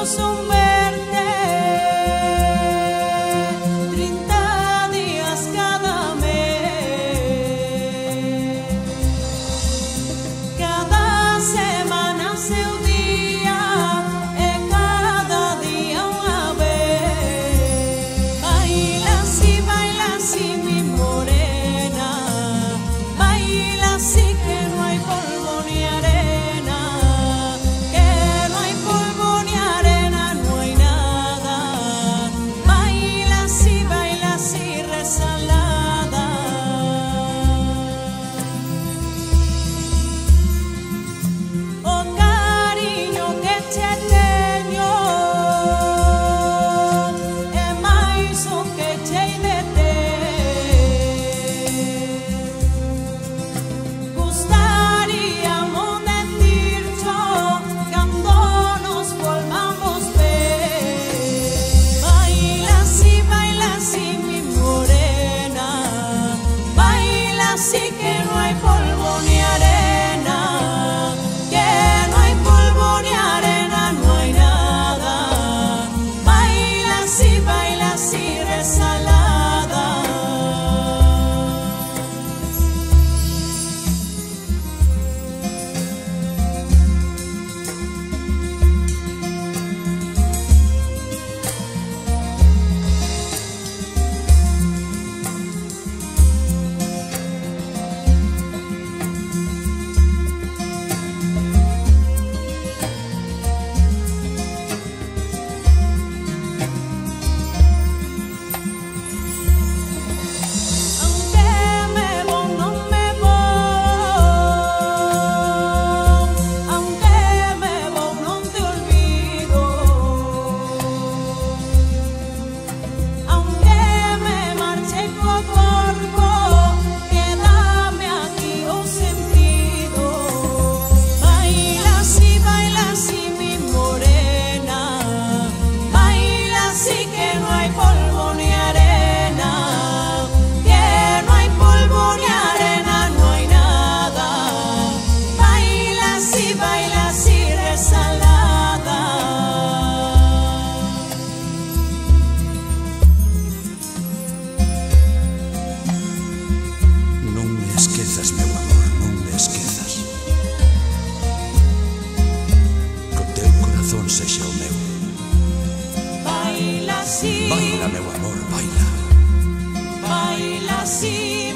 son verte 30 días cada mes, cada semana seu día e cada día una vez. Baila así mi morena, baila así que no hay polvo ni arena, que no hay polvo ni arena, no hay nada. Baila así resalada. Oh cariño que te tengo, e mais o que te de te. Gustaríamos decirte cuando nos volvamos ver. Baila así mi morena, baila así que no hay polvo ni arena, que no hay polvo ni arena, no hay nada. Baila así resalada. Aunque me voy, no me voy, aunque me voy, no te olvido, aunque me marche poco, quédame aquí oh sentido. Baila así mi morena, baila así que no hay polvo ni arena, que no hay polvo ni arena, no hay nada. Baila así resalada. Non me esquezas, meu amor, non me esquezas. Co teu corazón sexa o meu. Baila así, Baila, meu amor, baila. baila así.